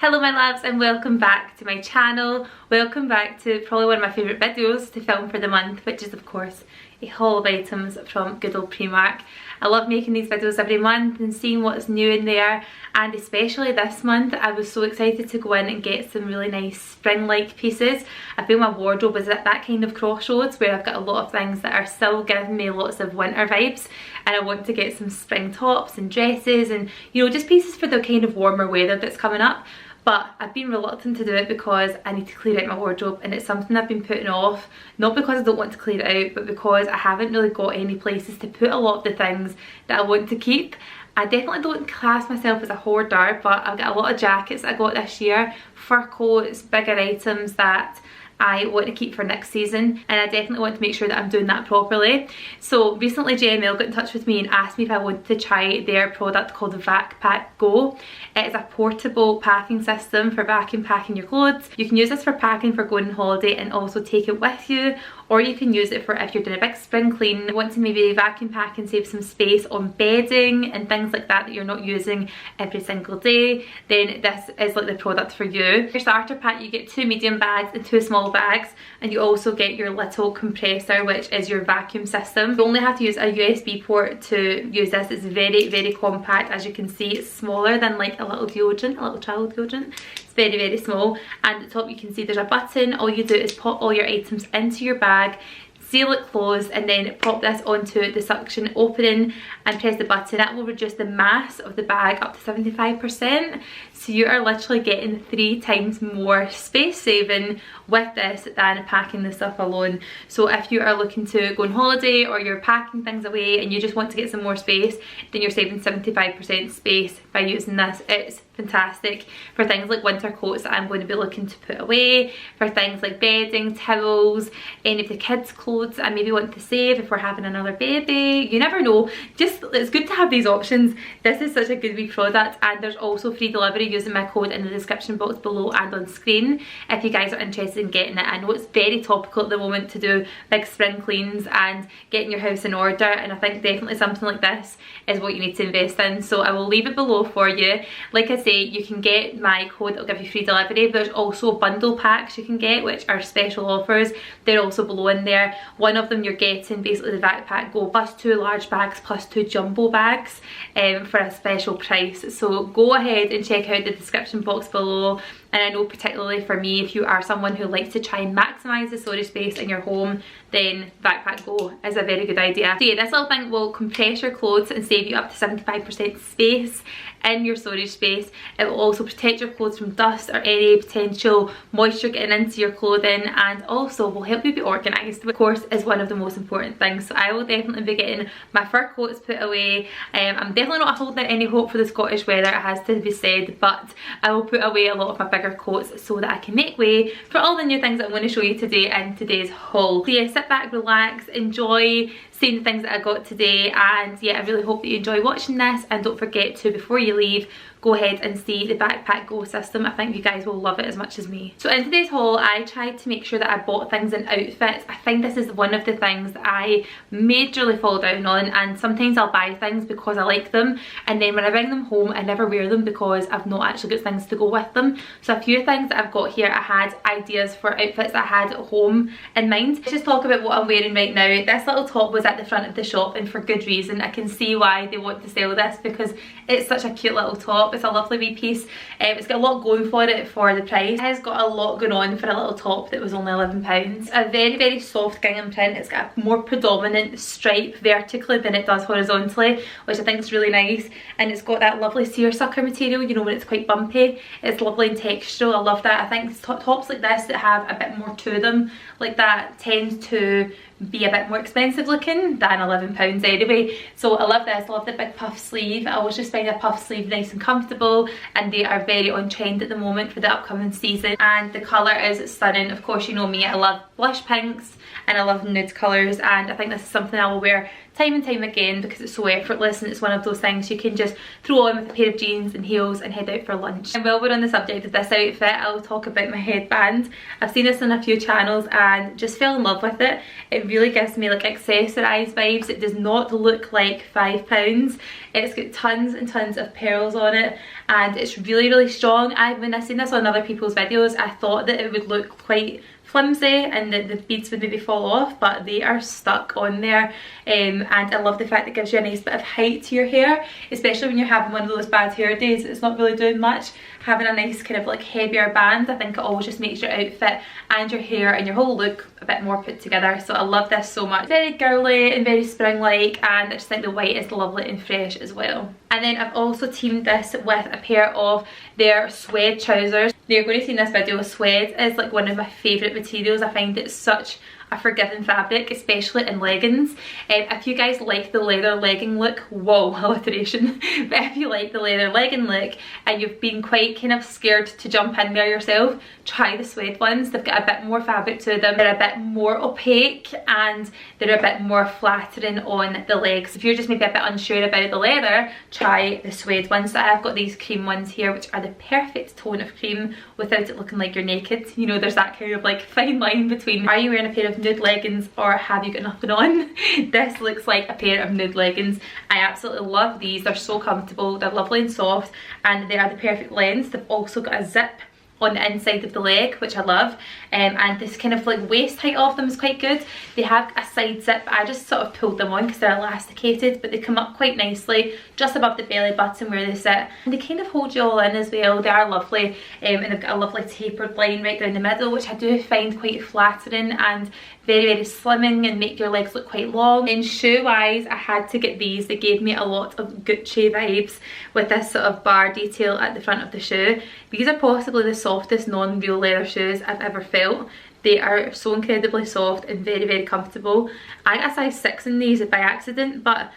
Hello my loves and welcome back to my channel. Welcome back to probably one of my favourite videos to film for the month, which is of course a haul of items from good old Primark. I love making these videos every month and seeing what's new in there, and especially this month I was so excited to go in and get some really nice spring-like pieces. I feel my wardrobe is at that kind of crossroads where I've got a lot of things that are still giving me lots of winter vibes, and I want to get some spring tops and dresses and, you know, just pieces for the kind of warmer weather that's coming up. But I've been reluctant to do it because I need to clear out my wardrobe, and it's something I've been putting off, not because I don't want to clear it out, but because I haven't really got any places to put a lot of the things that I want to keep. I definitely don't class myself as a hoarder, but I've got a lot of jackets that I got this year, fur coats, bigger items that I want to keep for next season, and I definitely want to make sure that I'm doing that properly. So recently JML got in touch with me and asked me if I wanted to try their product called the VacPackGo. It is a portable packing system for vacuum packing your clothes. You can use this for packing for going on holiday and also take it with you, or you can use it for if you're doing a big spring clean, you want to maybe vacuum pack and save some space on bedding and things like that that you're not using every single day, then this is like the product for you. Your starter pack, you get 2 medium bags and 2 small bags, and you also get your little compressor, which is your vacuum system. You only have to use a USB port to use this. It's very compact. As you can see, it's smaller than like a little deodorant, a little travel deodorant. It's very small, and at the top you can see there's a button. All you do is pop all your items into your bag, seal it closed, and then pop this onto the suction opening and press the button. That will reduce the mass of the bag up to 75%. So you are literally getting 3 times more space saving with this than packing the stuff alone. So if you are looking to go on holiday, or you're packing things away and you just want to get some more space, then you're saving 75% space by using this. It's fantastic for things like winter coats that I'm going to be looking to put away, for things like bedding, towels, any of the kids' clothes I maybe want to save if we're having another baby. You never know. Just, it's good to have these options. This is such a good wee product, and there's also free delivery using my code in the description box below and on screen if you guys are interested in getting it. I know it's very topical at the moment to do big spring cleans and getting your house in order, and I think definitely something like this is what you need to invest in. So I will leave it below for you. Like I say, you can get my code, it'll give you free delivery. There's also bundle packs you can get, which are special offers. They're also below in there. One of them you're getting basically the VacPackGo plus 2 large bags plus 2 jumbo bags for a special price. So go ahead and check out the description box below. And I know particularly for me, if you are someone who likes to try and maximise the storage space in your home, then VacPackGo is a very good idea. So yeah, this little thing will compress your clothes and save you up to 75% space in your storage space. It will also protect your clothes from dust or any potential moisture getting into your clothing, and also will help you be organised, which of course is one of the most important things. So I will definitely be getting my fur coats put away. I'm definitely not holding out any hope for the Scottish weather, it has to be said, but I will put away a lot of my bigger coats so that I can make way for all the new things that I'm going to show you today in today's haul. So yeah, sit back, relax, enjoy seeing the things that I got today, and yeah, I really hope that you enjoy watching this, and don't forget to, before you leave, go ahead and see the VacPackGo system. I think you guys will love it as much as me. So in today's haul, I tried to make sure that I bought things in outfits. I think this is one of the things that I majorly fall down on, and sometimes I'll buy things because I like them, and then when I bring them home I never wear them because I've not actually got things to go with them. So a few things that I've got here, I had ideas for outfits that I had at home in mind. Let's just talk about what I'm wearing right now. This little top was at the front of the shop, and for good reason. I can see why they want to sell this because it's such a cute little top. It's a lovely wee piece. It's got a lot going for it for the price. It has got a lot going on for a little top that was only £11. A very soft gingham print. It's got a more predominant stripe vertically than it does horizontally, which I think is really nice. And it's got that lovely seersucker material, you know, when it's quite bumpy. It's lovely and textural. I love that. I think tops like this that have a bit more to them like that tend to be a bit more expensive looking than £11 anyway. So I love this. I love the big puff sleeve. I always just find a puff sleeve nice and comfortable, and they are very on trend at the moment for the upcoming season, and the colour is stunning. Of course, you know me, I love blush pinks and I love nude colours, and I think this is something I will wear time and time again because it's so effortless, and it's one of those things you can just throw on with a pair of jeans and heels and head out for lunch. And while we're on the subject of this outfit, I'll talk about my headband. I've seen this on a few channels and just fell in love with it. It really gives me like accessorised vibes. It does not look like £5. It's got tons and tons of pearls on it, and it's really strong. When I seen this on other people's videos, I thought that it would look quite flimsy and that the beads would maybe fall off, but they are stuck on there. And I love the fact that it gives you a nice bit of height to your hair, especially when you're having one of those bad hair days. It's not really doing much. Having a nice kind of like heavier band, I think it always just makes your outfit and your hair and your whole look a bit more put together. So I love this so much. Very girly and very spring-like, and I just think the white is lovely and fresh as well. And then I've also teamed this with a pair of their suede trousers. Now you're going to see in this video, suede is like one of my favourite materials. I find it such a forgiving fabric, especially in leggings. If you guys like the leather legging look, whoa, alliteration, but if you like the leather legging look and you've been quite kind of scared to jump in there yourself, try the suede ones. They've got a bit more fabric to them, they're a bit more opaque, and they're a bit more flattering on the legs. If you're just maybe a bit unsure about the leather, try the suede ones. So I've got these cream ones here, which are the perfect tone of cream without it looking like you're naked. You know, there's that kind of like fine line between, are you wearing a pair of nude leggings or have you got nothing on? This looks like a pair of nude leggings. I absolutely love these. They're so comfortable, they're lovely and soft, and they are the perfect length. They've also got a zip on the inside of the leg, which I love, and this kind of like waist height of them is quite good. They have a side zip, I just sort of pulled them on because they're elasticated, but they come up quite nicely just above the belly button where they sit, and they kind of hold you all in as well. They are lovely, and they've got a lovely tapered line right down the middle, which I do find quite flattering and very slimming and make your legs look quite long. And shoe wise, I had to get these. They gave me a lot of Gucci vibes with this sort of bar detail at the front of the shoe. These are possibly the softest non-real leather shoes I've ever felt. They are so incredibly soft and very comfortable. I got a size 6 in these by accident, but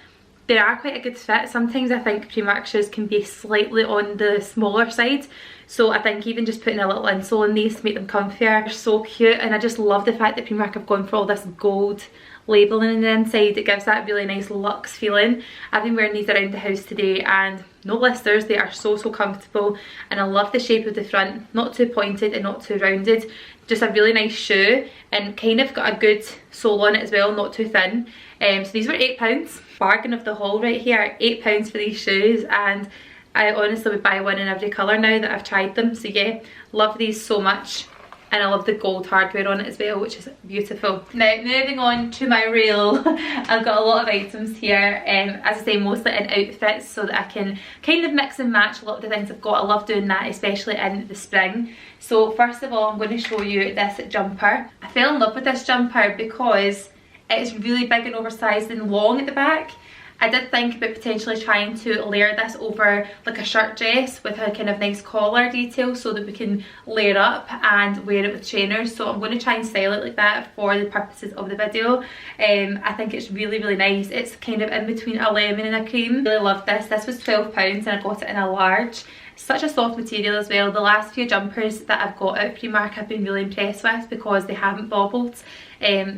they are quite a good fit. Sometimes I think Primark shoes can be slightly on the smaller side, so I think even just putting a little insole in these to make them comfier are so cute. And I just love the fact that Primark have gone for all this gold labelling on the inside. It gives that really nice luxe feeling. I've been wearing these around the house today and no blisters. They are so comfortable, and I love the shape of the front. Not too pointed and not too rounded. Just a really nice shoe, and kind of got a good sole on it as well, not too thin. So these were £8. Bargain of the haul right here. £8 for these shoes, and I honestly would buy one in every colour now that I've tried them. So yeah, love these so much. And I love the gold hardware on it as well, which is beautiful. Now, moving on to my reel, I've got a lot of items here, as I say, mostly in outfits, so that I can kind of mix and match a lot of the things I've got. I love doing that, especially in the spring. So first of all, I'm going to show you this jumper. I fell in love with this jumper because it's really big and oversized and long at the back. I did think about potentially trying to layer this over like a shirt dress with a kind of nice collar detail so that we can layer up and wear it with trainers. So I'm going to try and style it like that for the purposes of the video. I think it's really nice. It's kind of in between a lemon and a cream. Really love this. This was £12 and I got it in a large. Such a soft material as well. The last few jumpers that I've got out of Primark I've been really impressed with because they haven't bobbled.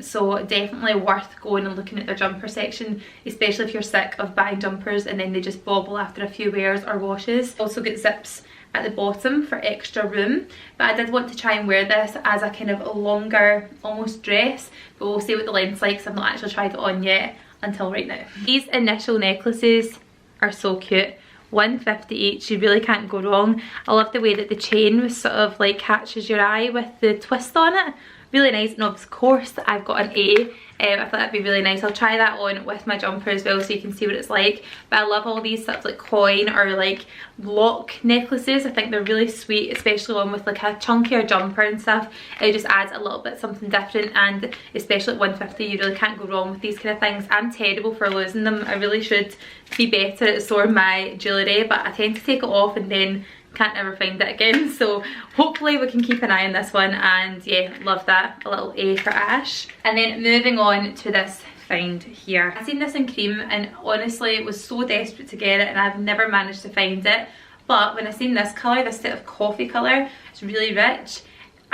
So definitely worth going and looking at their jumper section, especially if you're sick of buying jumpers and then they just bobble after a few wears or washes. Also get zips at the bottom for extra room, but I did want to try and wear this as a kind of a longer almost dress, but we'll see what the length's like because I've not actually tried it on yet until right now. These initial necklaces are so cute. £1.50 each, you really can't go wrong. I love the way that the chain was sort of like catches your eye with the twist on it. Really nice, and of course I've got an A. I thought that'd be really nice. I'll try that on with my jumper as well so you can see what it's like. But I love all these sort of like coin or like block necklaces. I think they're really sweet, especially one with like a chunkier jumper and stuff. It just adds a little bit something different, and especially at £1.50 you really can't go wrong with these kind of things. I'm terrible for losing them. I really should be better at storing my jewellery, but I tend to take it off and then can't ever find it again. So hopefully we can keep an eye on this one, and yeah, love that. A little A for Ash. And then moving on to this find here. I've seen this in cream and honestly was so desperate to get it and I've never managed to find it, but when I seen this colour, this sort of coffee colour, it's really rich.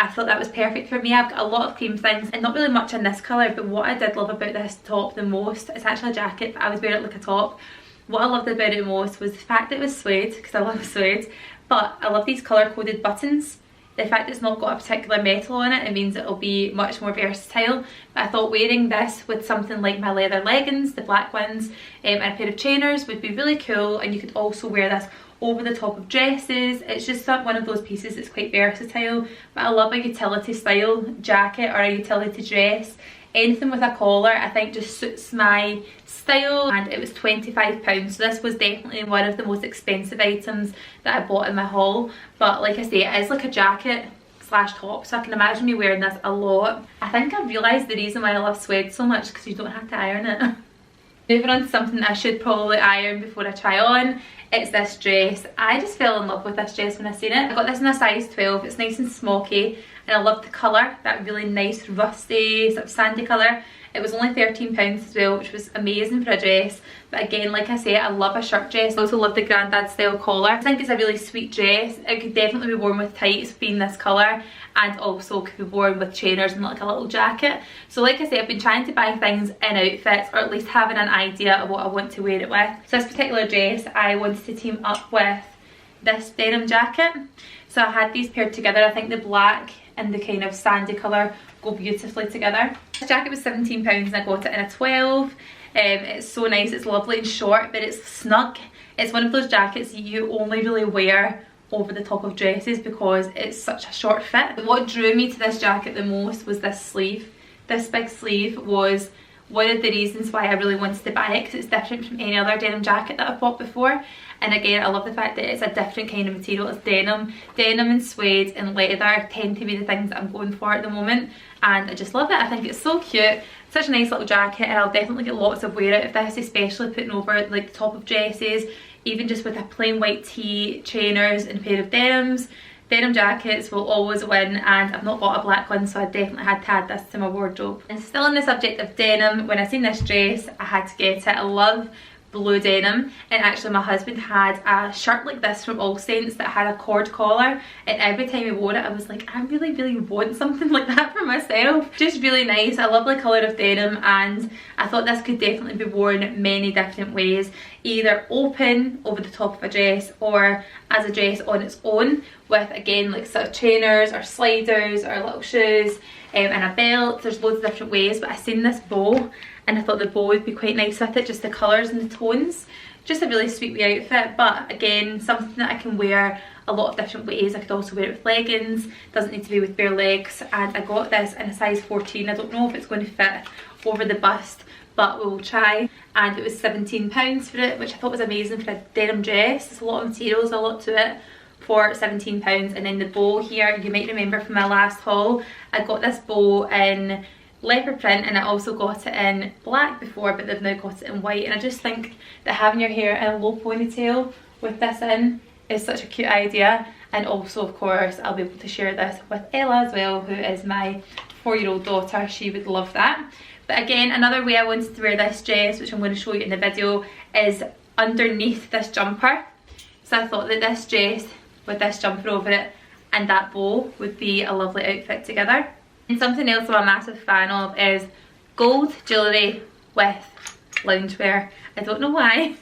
I thought that was perfect for me. I've got a lot of cream things and not really much in this colour, but what I did love about this top the most, it's actually a jacket but I was wearing it like a top. What I loved about it most was the fact that it was suede, because I love suede, but I love these colour coded buttons. The fact it's not got a particular metal on it, it means it'll be much more versatile. But I thought wearing this with something like my leather leggings, the black ones, and a pair of trainers would be really cool, and you could also wear this over the top of dresses. It's just one of those pieces that's quite versatile, but I love a utility style jacket or a utility dress. Anything with a collar I think just suits my style, and it was £25, so this was definitely one of the most expensive items that I bought in my haul. But like I say, it is like a jacket slash top, so I can imagine me wearing this a lot. I think I've realised the reason why I love suede so much, because you don't have to iron it. Moving on to something I should probably iron before I try on, it's this dress. I just fell in love with this dress when I seen it. I got this in a size 12, it's nice and smoky, and I love the colour, that really nice rusty sort of sandy colour. It was only £13 as well, which was amazing for a dress. But again, like I say, I love a shirt dress. I also love the granddad style collar. I think it's a really sweet dress. It could definitely be worn with tights being this colour, and also could be worn with trainers and like a little jacket. So like I say, I've been trying to buy things in outfits, or at least having an idea of what I want to wear it with. So this particular dress, I wanted to team up with this denim jacket. So I had these paired together. I think the black and the kind of sandy colour go beautifully together. This jacket was £17 and I got it in a 12. It's so nice, it's lovely and short, but it's snug. It's one of those jackets you only really wear over the top of dresses because it's such a short fit. But what drew me to this jacket the most was this sleeve. This big sleeve was one of the reasons why I really wanted to buy it, because it's different from any other denim jacket that I've bought before. And again, I love the fact that it's a different kind of material. It's denim. Denim and suede and leather tend to be the things that I'm going for at the moment, and I just love it. I think it's so cute. Such a nice little jacket, and I'll definitely get lots of wear out of this, especially putting over like the top of dresses, even just with a plain white tee, trainers and a pair of denims. Denim jackets will always win, and I've not bought a black one, so I definitely had to add this to my wardrobe. And still on the subject of denim, when I seen this dress, I had to get it. I love blue denim, and actually my husband had a shirt like this from All Saints that had a cord collar, and every time he wore it I was like, I really want something like that for myself. Just really nice. I love the colour of denim, and I thought this could definitely be worn many different ways, either open over the top of a dress or as a dress on its own with, again, like sort of trainers or sliders or little shoes and a belt. There's loads of different ways, but I seen this bow and I thought the bow would be quite nice with it, just the colours and the tones. Just a really sweet wee outfit, but again, something that I can wear a lot of different ways. I could also wear it with leggings, doesn't need to be with bare legs, and I got this in a size 14. I don't know if it's going to fit over the bust, but we'll try. And it was £17 for it, which I thought was amazing for a denim dress. It's a lot of materials, a lot to it, for £17. And then the bow here, you might remember from my last haul, I got this bow in leopard print, and I also got it in black before, but they've now got it in white. And I just think that having your hair in a low ponytail with this in is such a cute idea. And also, of course, I'll be able to share this with Ella as well, who is my 4-year-old daughter. She would love that. But again, another way I wanted to wear this dress, which I'm going to show you in the video, is underneath this jumper. So I thought that this dress with this jumper over it and that bow would be a lovely outfit together. And something else I'm a massive fan of is gold jewellery with loungewear. I don't know why,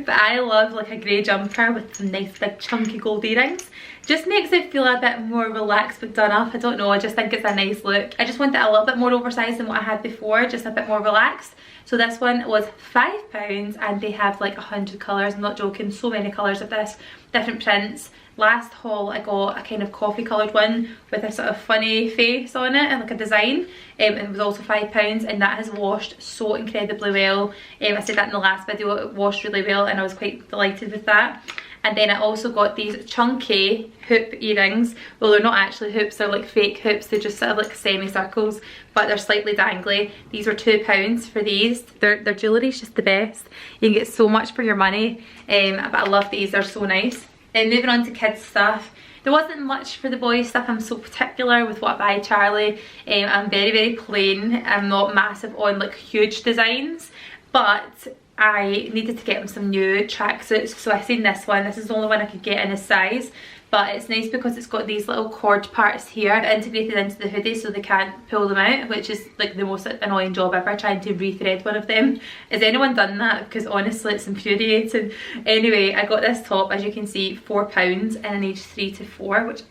but I love like a grey jumper with some nice big chunky gold earrings. Just makes it feel a bit more relaxed but done up. I don't know, I just think it's a nice look. I just want it a little bit more oversized than what I had before, just a bit more relaxed. So this one was £5 and they have like 100 colours, I'm not joking, so many colours of this, different prints. Last haul I got a kind of coffee coloured one with a sort of funny face on it and like a design, and it was also £5, and that has washed so incredibly well. I said that in the last video, it washed really well and I was quite delighted with that. And then I also got these chunky hoop earrings. Well, they're not actually hoops, they're like fake hoops. They're just sort of like semicircles, but they're slightly dangly. These were £2 for these. Their jewellery's just the best. You can get so much for your money, but I love these, they're so nice. And moving on to kids stuff. There wasn't much for the boys stuff. I'm so particular with what I buy Charlie. I'm very plain. I'm not massive on like huge designs, but I needed to get him some new tracksuits, so I seen this one. This is the only one I could get in his size, but it's nice because it's got these little cord parts here integrated into the hoodie so they can't pull them out, which is like the most annoying job ever, trying to rethread one of them. Has anyone done that? Because honestly it's infuriating. Anyway, I got this top, as you can see, £4 in an age 3 to 4, which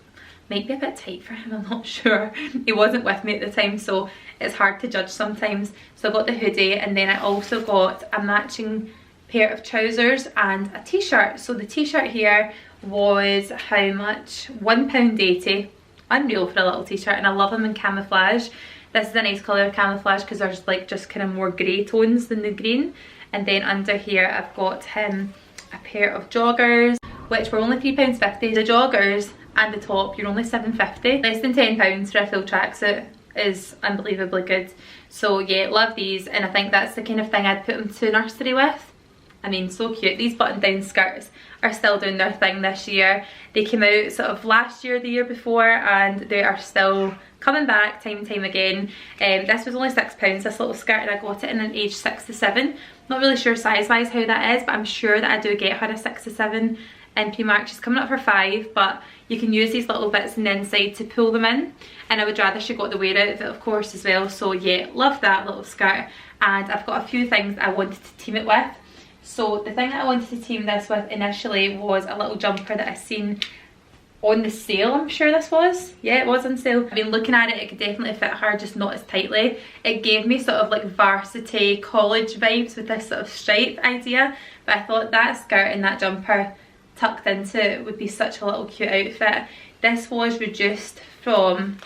might be a bit tight for him, I'm not sure. He wasn't with me at the time, so it's hard to judge sometimes. So I got the hoodie, and then I also got a matching pair of trousers and a t-shirt. So the t-shirt here was how much? £1.80. Unreal for a little t-shirt, and I love them in camouflage. This is a nice colour of camouflage because there's like just kind of more grey tones than the green. And then under here I've got him a pair of joggers, which were only £3.50. The joggers and the top, you're only £7.50. Less than £10 for a full tracksuit is unbelievably good. So yeah, love these, and I think that's the kind of thing I'd put them to nursery with. I mean, so cute. These button down skirts are still doing their thing this year. They came out sort of last year, the year before, and they are still coming back time and time again. This was only £6, this little skirt, and I got it in an age 6 to 7. Not really sure size wise how that is, but I'm sure that I do get her a 6 to 7 in Primark. She's coming up for 5, but you can use these little bits on the inside to pull them in, and I would rather she got the wear out of it, of course, as well. So yeah, love that little skirt. And I've got a few things I wanted to team it with. So the thing that I wanted to team this with initially was a little jumper that I seen on the sale, I'm sure this was. Yeah, it was on sale. I've been looking at it, it could definitely fit her, just not as tightly. It gave me sort of like varsity college vibes with this sort of stripe idea, but I thought that skirt and that jumper tucked into it would be such a little cute outfit. This was reduced from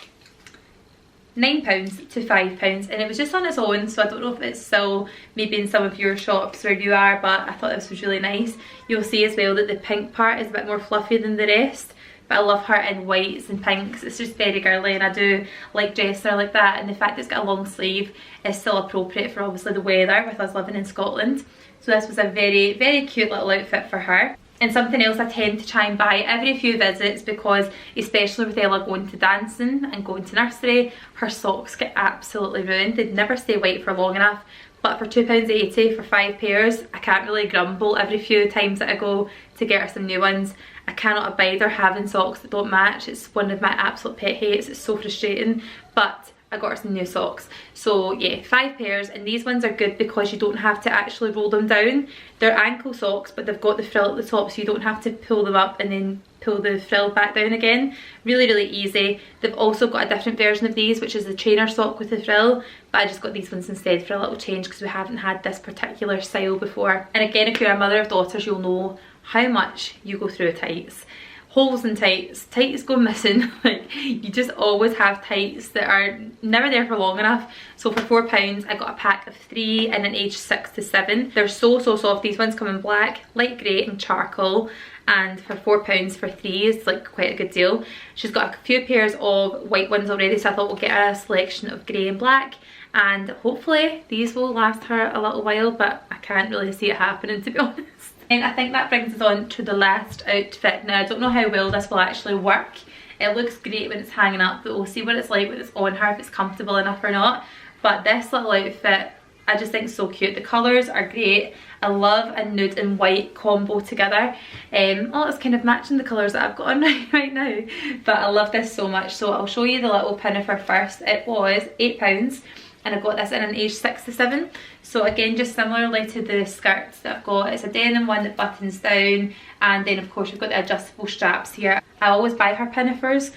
£9 to £5, and it was just on its own, so I don't know if it's still maybe in some of your shops where you are, but I thought this was really nice. You'll see as well that the pink part is a bit more fluffy than the rest, but I love her in whites and pinks. It's just very girly, and I do like dressing her like that, and the fact it's got a long sleeve is still appropriate for obviously the weather with us living in Scotland. So this was a very, very cute little outfit for her. And something else I tend to try and buy every few visits, because especially with Ella going to dancing and going to nursery, her socks get absolutely ruined. They'd never stay white for long enough. But for £2.80 for 5 pairs, I can't really grumble every few times that I go to get her some new ones. I cannot abide her having socks that don't match. It's one of my absolute pet hates. It's so frustrating. But I got her some new socks. So yeah, 5 pairs, and these ones are good because you don't have to actually roll them down. They're ankle socks, but they've got the frill at the top, so you don't have to pull them up and then pull the frill back down again. Really, really easy. They've also got a different version of these, which is the trainer sock with the frill, but I just got these ones instead for a little change because we haven't had this particular style before. And again, if you're a mother of daughters, you'll know how much you go through tights. Holes in tights, tights go missing. Like, you just always have tights that are never there for long enough. So for £4 I got a pack of 3 in an age 6 to 7. They're so soft. These ones come in black, light grey and charcoal, and for £4 for 3 is like quite a good deal. She's got a few pairs of white ones already, so I thought we'll get her a selection of grey and black, and hopefully these will last her a little while, but I can't really see it happening, to be honest. And I think that brings us on to the last outfit. Now, I don't know how well this will actually work. It looks great when it's hanging up, but we'll see what it's like when it's on her, if it's comfortable enough or not. But this little outfit, I just think is so cute. The colours are great. I love a nude and white combo together. Oh, it's kind of matching the colours that I've got on right now. But I love this so much. So I'll show you the little pin of her first. It was £8. And I got this in an age 6 to 7. So again, just similarly to the skirts that I've got, it's a denim one that buttons down, and then of course you've got the adjustable straps here. I always buy her pinafores,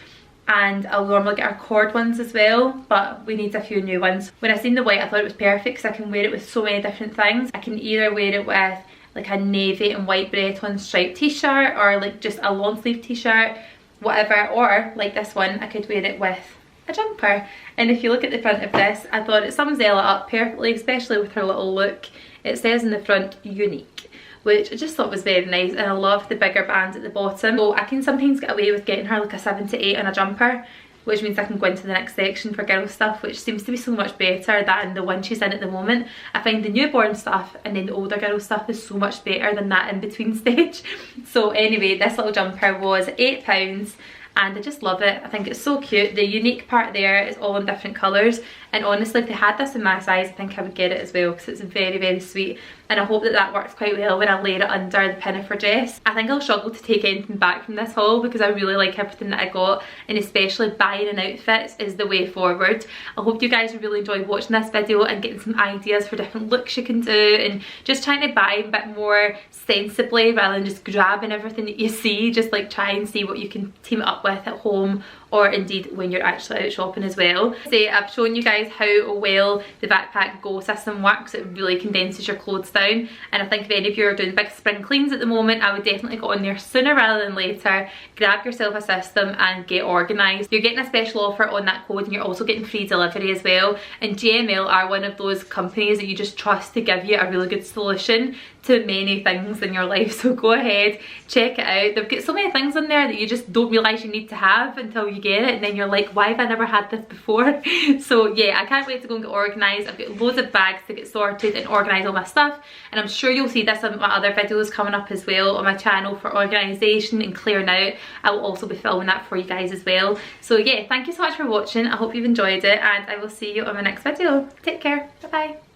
and I'll normally get her cord ones as well, but we need a few new ones. When I seen the white, I thought it was perfect because I can wear it with so many different things. I can either wear it with like a navy and white Breton striped t-shirt, or like just a long sleeve t-shirt, whatever, or like this one, I could wear it with a jumper. And if you look at the front of this, I thought it sums Ella up perfectly, especially with her little look. It says in the front, unique, which I just thought was very nice, and I love the bigger band at the bottom. So I can sometimes get away with getting her like a 7 to 8 on a jumper, which means I can go into the next section for girl stuff, which seems to be so much better than the one she's in at the moment. I find the newborn stuff and then the older girl stuff is so much better than that in between stage. So anyway, this little jumper was £8, and I just love it. I think it's so cute. The unique part there is all in different colours, and honestly if they had this in my size, I think I would get it as well, because it's very, very sweet. and I hope that that works quite well when I layer it under the pinafore dress. I think I'll struggle to take anything back from this haul because I really like everything that I got, and especially buying in outfits is the way forward. I hope you guys really enjoyed watching this video and getting some ideas for different looks you can do, and just trying to buy a bit more sensibly rather than just grabbing everything that you see. Just like try and see what you can team it up with at home, or indeed when you're actually out shopping as well. I've shown you guys how well the VacPackGo system works. It really condenses your clothes down, and I think if any of you are doing big spring cleans at the moment, I would definitely go on there sooner rather than later. Grab yourself a system and get organised. You're getting a special offer on that code, and you're also getting free delivery as well, and GML are one of those companies that you just trust to give you a really good solution to many things in your life. So go ahead, check it out. They've got so many things in there that you just don't realise you need to have until you get it, and then you're like, why have I never had this before? So yeah, I can't wait to go and get organised. I've got loads of bags to get sorted and organise all my stuff, and I'm sure you'll see this on my other videos coming up as well on my channel for organisation and clearing out. I will also be filming that for you guys as well. So yeah, thank you so much for watching. I hope you've enjoyed it, and I will see you on my next video. Take care, bye bye.